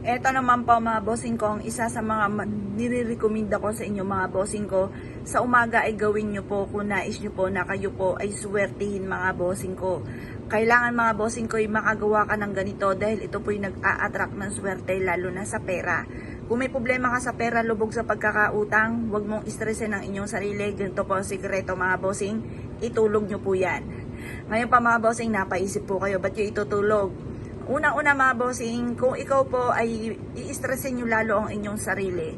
Eto naman po mga bossing ko, ang isa sa mga nire-recommend ko sa inyo mga bossing ko, sa umaga ay gawin nyo po kung nais nyo po na kayo po ay swertihin mga bossing ko. Kailangan mga bossing ko ay makagawa ka ng ganito dahil ito po yung nag-a-attract ng swerte lalo na sa pera. Kung may problema ka sa pera, lubog sa pagkakautang, huwag mong stressin ang inyong sarili. Ganito po ang sikreto mga bossing, itulog nyo po yan. Ngayon pa mga bossing, napaisip po kayo, ba't yung itutulog? Una-una mga bossing, kung ikaw po ay i-stressin nyo lalo ang inyong sarili,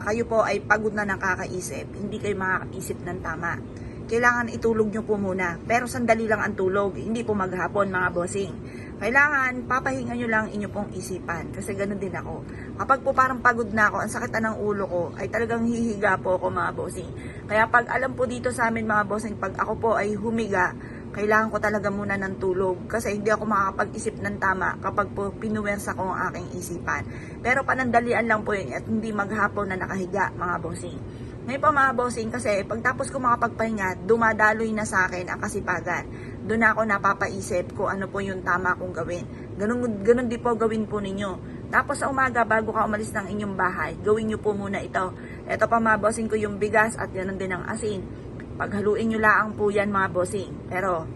kayo po ay pagod na nakakaisip, hindi kayo makakaisip ng tama. Kailangan itulog nyo po muna, pero sandali lang ang tulog, hindi po maghapon mga bossing. Kailangan papahinga nyo lang inyo pong isipan, kasi ganun din ako. Kapag po parang pagod na ako, ang sakit na ng ulo ko, ay talagang hihiga po ako mga bossing. Kaya pag alam po dito sa amin mga bossing, pag ako po ay humiga, kailangan ko talaga muna ng tulog kasi hindi ako makakapag-isip ng tama kapag po pinuwersa ko ang aking isipan. Pero panandalian lang po yun at hindi maghapon na nakahiga mga bossing. Ngayon pa mga bossing kasi pagtapos ko makapagpahinga, dumadaloy na sa akin ang kasipagan. Doon ako napapaisip kung ano po yung tama kong gawin. Ganun din po gawin po ninyo. Tapos sa umaga bago ka umalis ng inyong bahay, gawin nyo po muna ito. Ito pa mga bossing ko yung bigas at ganun din ang asin. Paghaluin nyo lang po yan mga bossing. Pero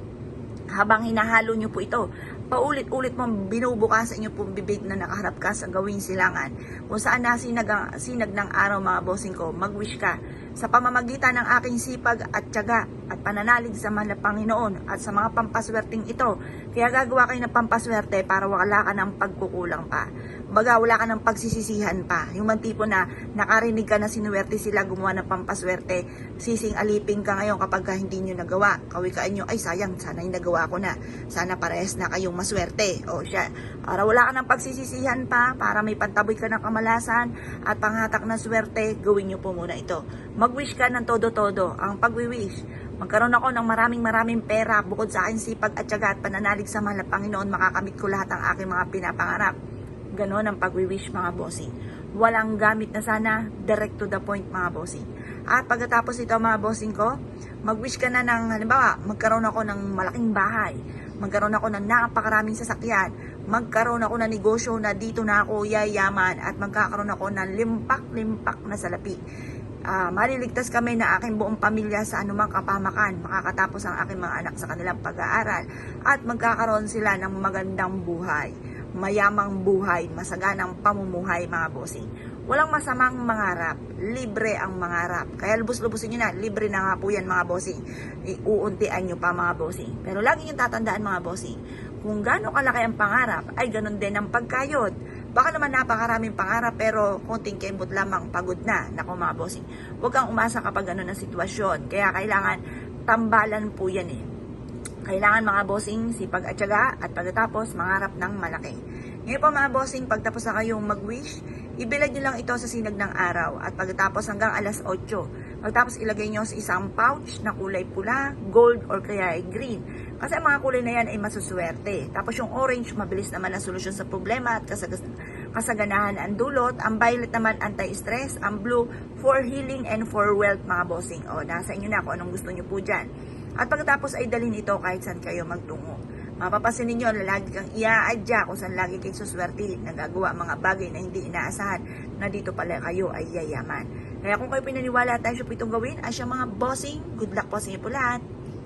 habang hinahalo nyo po ito, paulit-ulit mo binubukas sa inyo pong bibig na nakaharap ka sa gawing silangan. Kung saan sinag ng araw mga bossing ko, mag-wish ka. Sa pamamagitan ng aking sipag at tiyaga at pananalig sa mga Panginoon at sa mga pampaswerteng ito. Kaya gagawa kayo ng pampaswerte para wala ka ng pagkukulang pa. Baga wala ka ng pagsisisihan pa. Yung man tipo na nakarinig ka na sinuwerte sila gumawa ng pampaswerte, sising aliping ka ngayon kapag hindi nyo nagawa. Kawikaan nyo, ay sayang, sana yung nagawa ko na. Sana parehas na kayong maswerte. O siya, para wala ka ng pagsisisihan pa, para may pantaboy ka ng kamalasan at panghatak ng swerte, gawin nyo po muna ito. Mag-wish ka ng todo-todo. Ang pag-wish, magkaroon ako ng maraming pera bukod sa aking sipag at tiyaga at pananalig sa mahal na Panginoon, makakamit ko lahat ng aking mga pinapangarap. Ganon ang pag-wish mga bossing. Walang gamit na sana, direct to the point mga bossing. At pagkatapos ito mga bossing ko, mag-wish ka na ng, halimbawa, magkaroon ako ng malaking bahay, magkaroon ako ng napakaraming sasakyan, magkaroon ako ng negosyo na dito na ako yayaman at magkakaroon ako ng limpak-limpak na salapi. Maliligtas kami na aking buong pamilya sa anumang kapamakan, makakatapos ang aking mga anak sa kanilang pag-aaral at magkakaroon sila ng magandang buhay, mayamang buhay, masaganang pamumuhay mga bossing. Walang masamang mangarap, libre ang mangarap. Kaya lubos-lubusin nyo na, libre na nga po yan mga bossing. Iuuntian nyo pa mga bossing. Pero lagi nyo tatandaan mga bossing, kung gaano kalaki ang pangarap, ay ganun din ang pagkayod. Baka naman napakaraming pangarap pero konting kembot lamang pagod na. Nako mga bossing, huwag kang umasa kapag ganun ang sitwasyon. Kaya kailangan tambalan po yan eh. Kailangan mga bossing sipag at tiyaga at pagkatapos mangarap ng malaki. Ngayon pa mga bossing, pagtapos na kayong mag-wish, ibilad nyo lang ito sa sinag ng araw at pagkatapos hanggang alas 8. Pagkatapos ilagay nyo sa isang pouch na kulay pula, gold or kaya ay green. Kasi ang mga kulay na yan ay masuswerte. Tapos yung orange, mabilis naman ang solusyon sa problema at kasaganahan ang dulot. Ang violet naman anti-stress. Ang blue for healing and for wealth mga bossing. O, nasa inyo na kung anong gusto nyo po dyan. At pagkatapos ay dalhin ito kahit saan kayo magtungo. Mapapasin ninyo na lagi kang iaadya kung saan lagi kayo suswertihin, nagagawa mga bagay na hindi inaasahan na dito pala kayo ay yayaman. Kaya kung kayo pinaniwala at tayo siya po itong gawin, ay siya mga bossing, good luck po sa inyo po lahat.